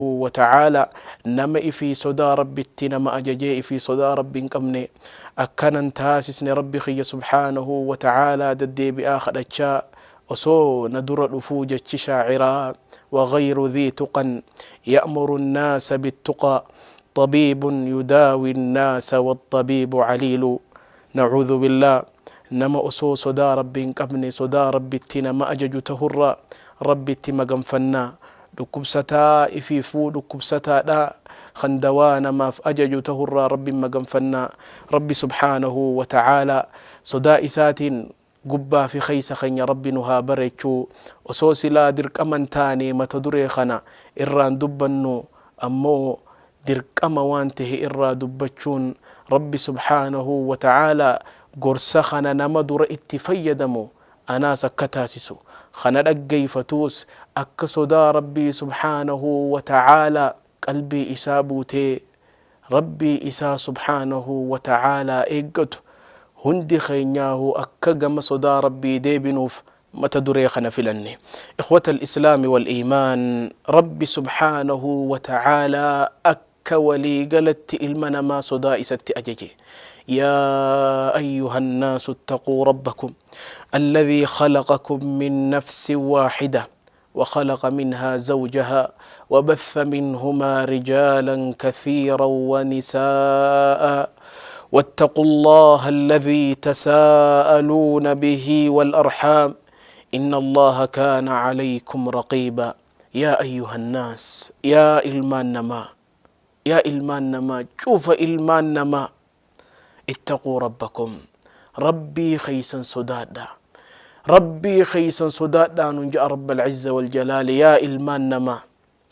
وتعالى نما في صدى ربي نما أججي في صدى ربي قمني أكنا تاسسني ربي خي سبحانه وتعالى ددي بآخر أشاء وصو ندر الأفوج شاعرا وغير ذي تقى يأمر الناس بالتقى طبيب يداوي الناس والطبيب عليل. نعوذ بالله نما أصو صدى ربي قمني صدى ربي نما أجج تهر ربي مقنفنا دكبستا إفيفو دكبستا لا خندوانا ما فأجج تهر ربي مقنفنا ربي سبحانه وتعالى صدى إسات قبا في خيس خين ربي نها بريتشو وصوصي لا درك أمن تاني ما تدري خنا إران دبنو أمو درك أما وانته إرا دبتشون ربي سبحانه وتعالى قرسخنا نمدر اتفيدمو أنا سكتاسسو خنا دقي فتوس أكسدا ربي سبحانه وتعالى قلبي إسابوتي ربي إسا سبحانه وتعالى إيقته هندي خينياه أكجم صدا ربي ديبنوف متدري خنفلني. إخوة الإسلام والإيمان ربي سبحانه وتعالى ولي قلت إلمنا ما صدا إست أججي. يا أيها الناس اتقوا ربكم الذي خلقكم من نفس واحدة وخلق منها زوجها وبث منهما رجالا كثيرا ونساء واتقوا الله الذي تساءلون به والأرحام إن الله كان عليكم رقيبا. يا أيها الناس يا إلمان نما يا إلمان نما شوف إلمان نما اتقوا ربكم ربي خيسا صدادا ربي خيسا صدادا ننجأ رب العزة والجلال. يا إلمان نما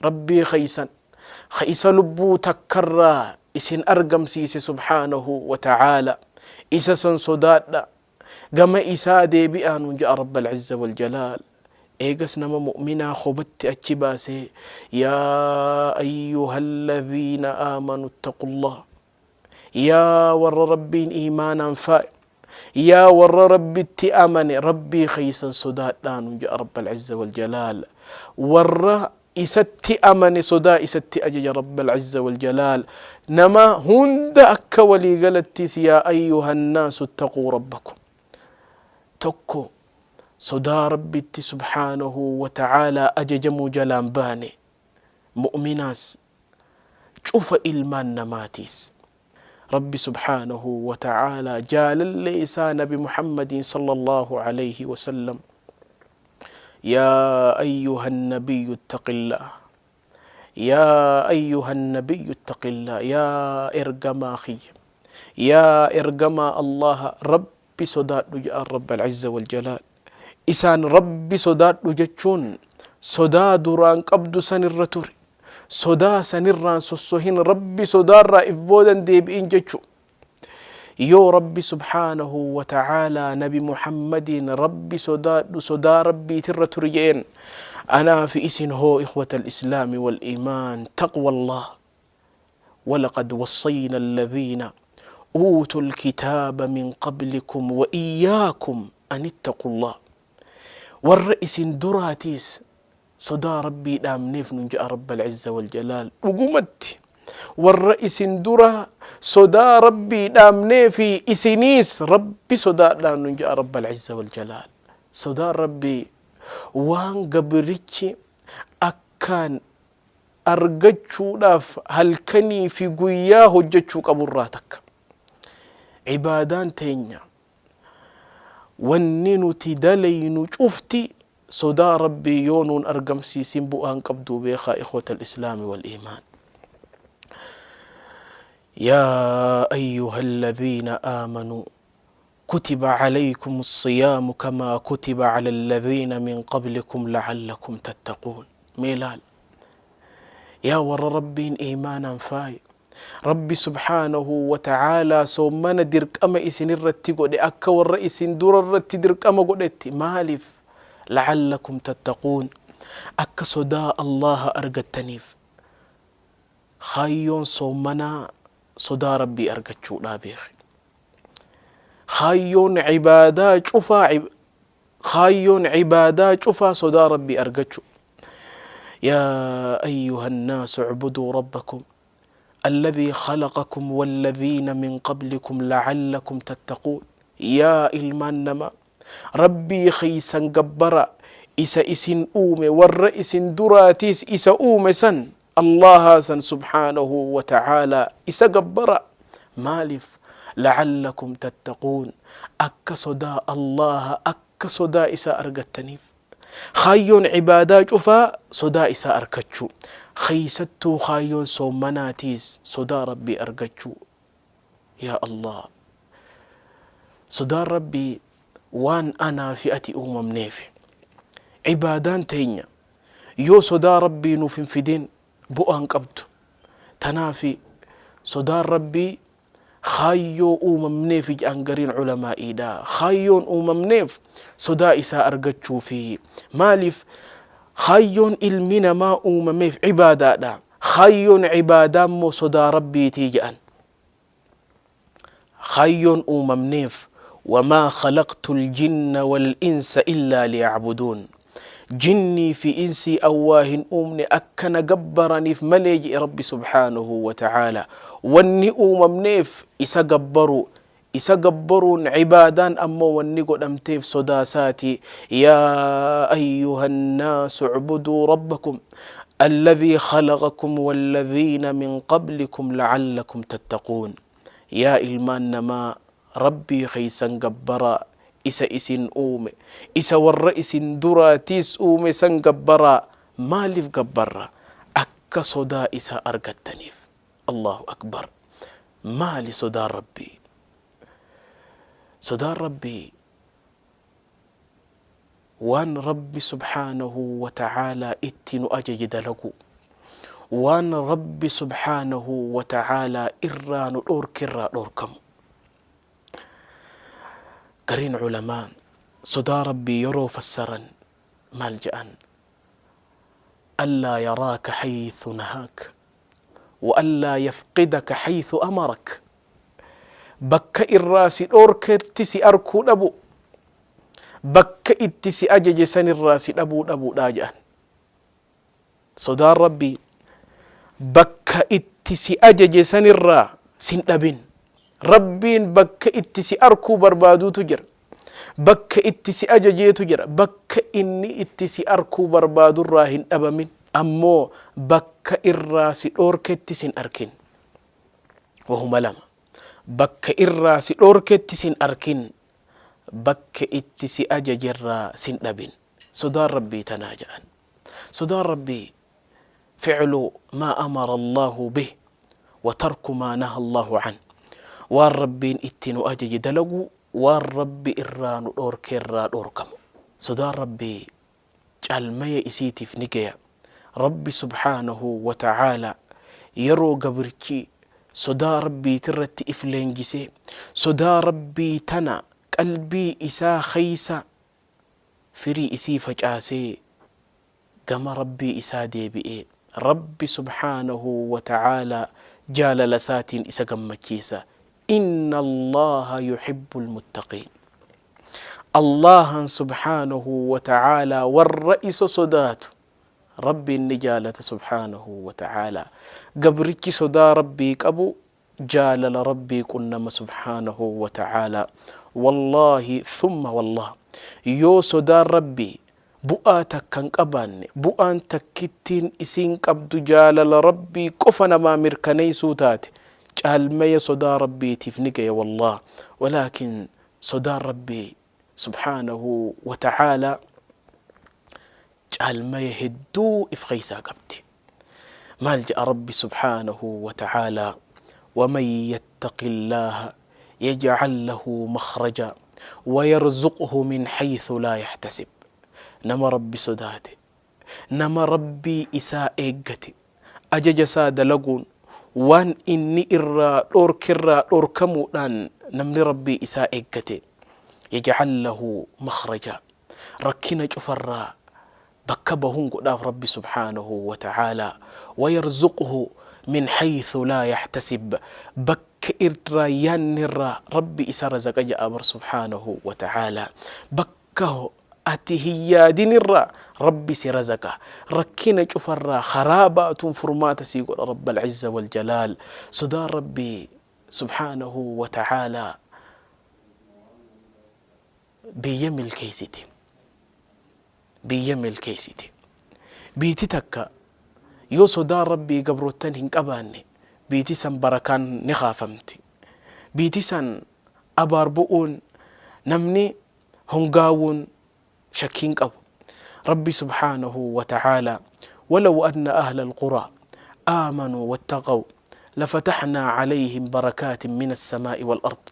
ربي خيسا لبو تكرى إسن أرقم سيسي سبحانه وتعالى إسسا صدادا قم إسا دي بيان ننجأ رب العزة والجلال. إيقس نما مؤمنا خبت أتشباسي يا أيها الذين آمنوا اتقوا الله يا ور ربي إيمانا فائق يا ور ربي اتأمني ربي خيسا صداء ننجأ رب العزة والجلال. ور إستي أمني صداء إستي أجج رب العزة والجلال نما هند أكولي قلتيس يا أيها الناس اتقوا ربكم تكو صدا ربي سبحانه وتعالى أججمو جلان باني مؤمناس شوف إلمان نماتيس ربي سبحانه وتعالى جال الليسان بمحمد صلى الله عليه وسلم يا أيها النبي اتق الله يا أيها النبي اتق الله يا إرقما خي يا إرقما الله ربي صداد رب العزة والجلال. إسان ربي صداد جتشون صدا دران قبض سنر توري صدا سنران سوسوهين ربي صدار إفبودا ديب إنجتشو يو ربي سبحانه وتعالى نبي محمد ربي صدا ربي تر ترجين. أنا في إسن هو إخوة الإسلام والإيمان تقوى الله ولقد وصينا الذين أوتوا الكتاب من قبلكم وإياكم أن اتقوا الله. والرئيس دراتيس صدا ربي دام نيف ننجأ رب العزة والجلال وقمت والرئيس درا صدا ربي دام نيفي إسنيس ربي صدا دام ننجأ رب العزة والجلال. صدا ربي وان قبرتش أكان أرجتشو داف هل كني في قياه جتشو قبراتك عبادان تينيا وننو تدلينو شفتي صدا ربي يونون أرقم سيسين بؤان قبدو بيخا إخوة الإسلام والإيمان. يا أيها الذين آمنوا كتب عليكم الصيام كما كتب على الذين من قبلكم لعلكم تتقون. ميلال يا ور ربي إيمانا فاي ربي سبحانه وتعالى سومنا درك أما إسن الرتي قد أكا والرئيس دور الرتي درك أما قد مالف لعلكم تتقون أكا صدا الله أرقى التنيف خايون صومنا صدا ربي أرقى لا بيخي خايون عبادات شوفا صدا ربي أرقى يا أيها الناس اعبدوا ربكم الذي خلقكم والذين من قبلكم لعلكم تتقون. يا إلمان نما ربي خيسا جبرا إسا إسن أومي والرئيس دراتيس إسا أومي سن الله سن سبحانه وتعالى إسا جبرا مالف لعلكم تتقون أكسدا الله أكسدا إسا أرغتنيف خايون عبادات شوفا صدا إسا أركتشو خيستو خايون صومناتيس صدا ربي أركتشو. يا الله صدا ربي وان أنا فئتي منيفي عبادان تينيا يو صدا ربي نوفين فدين بؤان قبتو تنافي صدا ربي خايو منيف أنقرين علماء إيدا خايون منيف صدا إسا أرقتشو فيه مالف خايون إلمنا ما منيف عبادة دا خايون عبادة مو صدا ربي تيجأن خايون منيف وما خلقت الجن والإنس إلا ليعبدون جني في إنسي أواه أمني أكن جبرني في مليج ربي سبحانه وتعالى واني منيف إسا جبرون عبادان أما واني قد أمتيف صداساتي. يا أيها الناس اعبدوا ربكم الذي خلقكم والذين من قبلكم لعلكم تتقون. يا إلمان نما ربي خيسا جبرا إسا إسن أومي إسا والرئيس دراتيس أومي سن جبرا مالف جبرا أكا صدا إسا أرغتنيف. الله أكبر مالي صدا ربي صدا ربي وان ربي سبحانه وتعالى اتنو أججد لكو وان ربي سبحانه وتعالى إران الأوركرا الأوركم قرين علماء صدا ربي يرو فسرا ملجأ ألا يراك حيث نهاك وألا يفقدك حيث أمرك. بك الراس أوركرتسي أركو أبو بك اتسي أجج سن الراس أبو داجأن صدا ربي بك اتسي أجج سن الرا سن أبن ربين بك اتسي أركو بربادو تجر بك اتسي أججي تجر بك إني اتسي أركو بربادو راهن أبمن أمو بك الراس أوركتسين أركن وهم لما بك الراس أوركتسين أركن بك اتسي أججي الراس أبن. صدا ربي تناجأن صدا ربي فعل ما أمر الله به وترك ما نهى الله عنه والربين اتنو أجج دلقو والرب إران أوركرا أوركم. صدا ربي جعل ما يسيتي في نجيا ربي سبحانه وتعالى يرو قبركي. صدا ربي ترتي إفلنجسي صدا ربي تنا قلبي إسا خيسا فري إسي فجاسي قام ربي إسا ديبئي ربي سبحانه وتعالى جال لساتين إسا قمكيسا. إن الله يحب المتقين. الله سبحانه وتعالى والرئيس صداته ربي النجالة سبحانه وتعالى قبرك صدا ربي أبو جال لربي كنما سبحانه وتعالى. والله ثم والله يو صدا ربي بؤاتك كان قبان بؤان تكتين إسين قبد جال لربي كفنا ما مركني سوتات جال ما يصدا ربي تفنك يا والله. ولكن صدا ربي سبحانه وتعالى جال ما يهدو إفخيسا قبتي مالجأ ربي سبحانه وتعالى ومن يتق الله يجعل له مخرجا ويرزقه من حيث لا يحتسب. نما ربي صداتي نما ربي إساء إيقتي أجج ساد لقون وان إني إرى أوركمو لان نمني ربي إساء إيقتي يجعل له مخرجا ركنا جفرا بكبهن قداف ربي سبحانه وتعالى ويرزقه من حيث لا يحتسب بك إرى ينرى ربي إسا رزق جابر سبحانه وتعالى بكه أتهيا دين الرا ربي سرزقه ركنا شفرا خرابات فرمات سيقول رب العزة والجلال صدا ربي سبحانه وتعالى بيمل كيستي بيمل كيستي بيتي تكا يو صدا ربي قبروتن هنقباني بيتي سن بركان نخافمتي بيتي سن أباربؤون نمني هنقاون شكين قبو ربي سبحانه وتعالى ولو أن أهل القرى آمنوا واتقوا لفتحنا عليهم بركات من السماء والأرض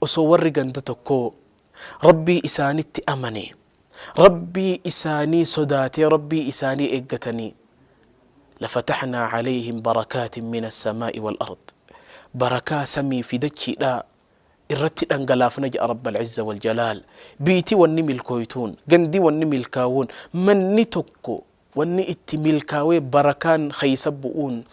أصور قندتكو ربي إساني تأمني ربي إساني صداتي ربي إساني إقتني لفتحنا عليهم بركات من السماء والأرض بركة سمي في دجي لا irratti dhangalaafna ja'a rabbal izza wal jalaal biiti wanni milkooytuun gandi wanni milkaawuun manni tokko wanni itti milkaawee barakaan khaysa bu'uun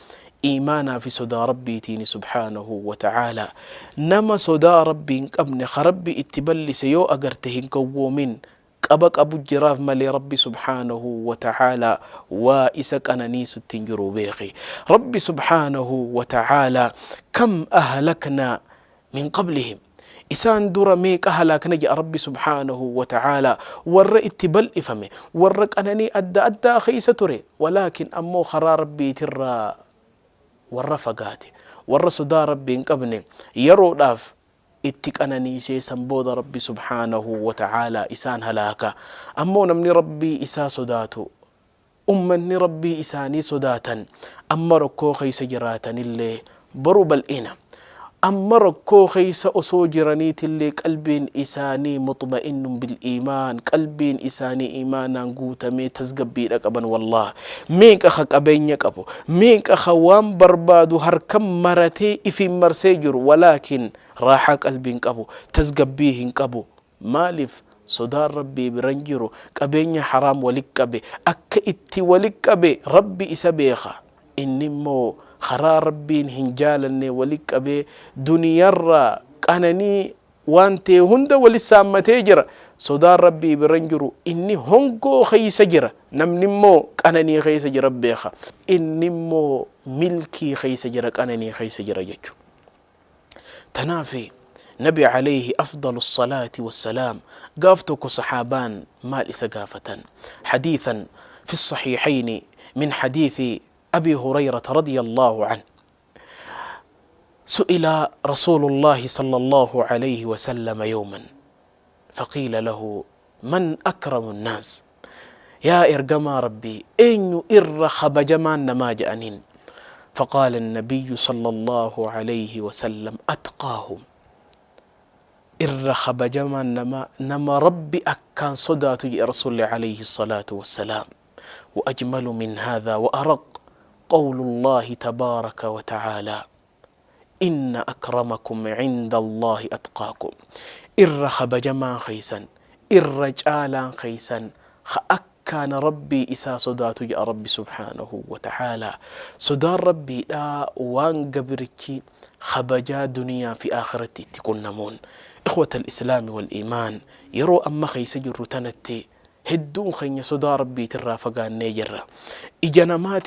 iimaanaa fi sodaa rabbiitiin subhaanahu wa ta'aalaa nama sodaa rabbiin qabne kharabbi itti ballise yoo agarte hin gowwoomin qaba qabu jiraaf malee rabbi subhaanahu wa ta'aalaa waa isa qananiisutti hin jiru beeki rabbi subhaanahu wa ta'aalaa kam ahlaknaa من قبلهم إسان دور ميك أهلاك نجي ربي سبحانه وتعالى ور اتبل إفمي ورك أنني أدى خيسة تري ولكن أمو خرا ربي ترى ور فقاتي ور صدا ربي انقبني يرو داف اتك أنني سيسان بود ربي سبحانه وتعالى إسان هلاكا أمو نمني ربي إسا صداتو أمني ربي إساني صداتا أما ركو خيس جراتا اللي برو بالإنا أما ركو خيس أصو جرانيت اللي قلبين إساني مطمئن بالإيمان قلبين إساني إيمانا قوتمي تزقبي لك أبن والله ميك أخك أبينيك أبو ميك أخوان بربادو هركم مرتي إفي مرسيجر ولكن راحة قلبين أبو تزقبيهن أبو مالف صدار ربي برنجرو قبيني حرام ولك أبي أك إتي ولك أبي ربي إسابيخا إني مو خرا ربين هنجالني ولك أبي دنيا را كانني وانتي هند ولسام تجرى صدار ربي برنجرو إني هنكو خيس جرى نمنمو كانني خيس جرى بيخا إنمو ملكي خيس جرى كانني خيس جرى جيجو تنافي نبي عليه أفضل الصلاة والسلام قافتك صحابان مال إسقافة حديثا في الصحيحين من حديث أبي هريرة رضي الله عنه سئل رسول الله صلى الله عليه وسلم يوما فقيل له من أكرم الناس يا إرجما ربي أين خبجمان نما جأنين فقال النبي صلى الله عليه وسلم أتقاهم خبجمان نما ربي أكان صدات يا رسول عليه الصلاة والسلام وأجمل من هذا وأرق قول الله تبارك وتعالى إن أكرمكم عند الله أتقاكم خبجمان خيسا جالا خيسا كان ربي إسا صدات يا ربي سبحانه وتعالى صدار ربي لا وان قبرتي خبجا دنيا في آخرتي تكون نمون إخوة الإسلام والإيمان يرو أما خيس جرو تنتي هدون خين صدار ربي ترافقان نيجرة إجنامات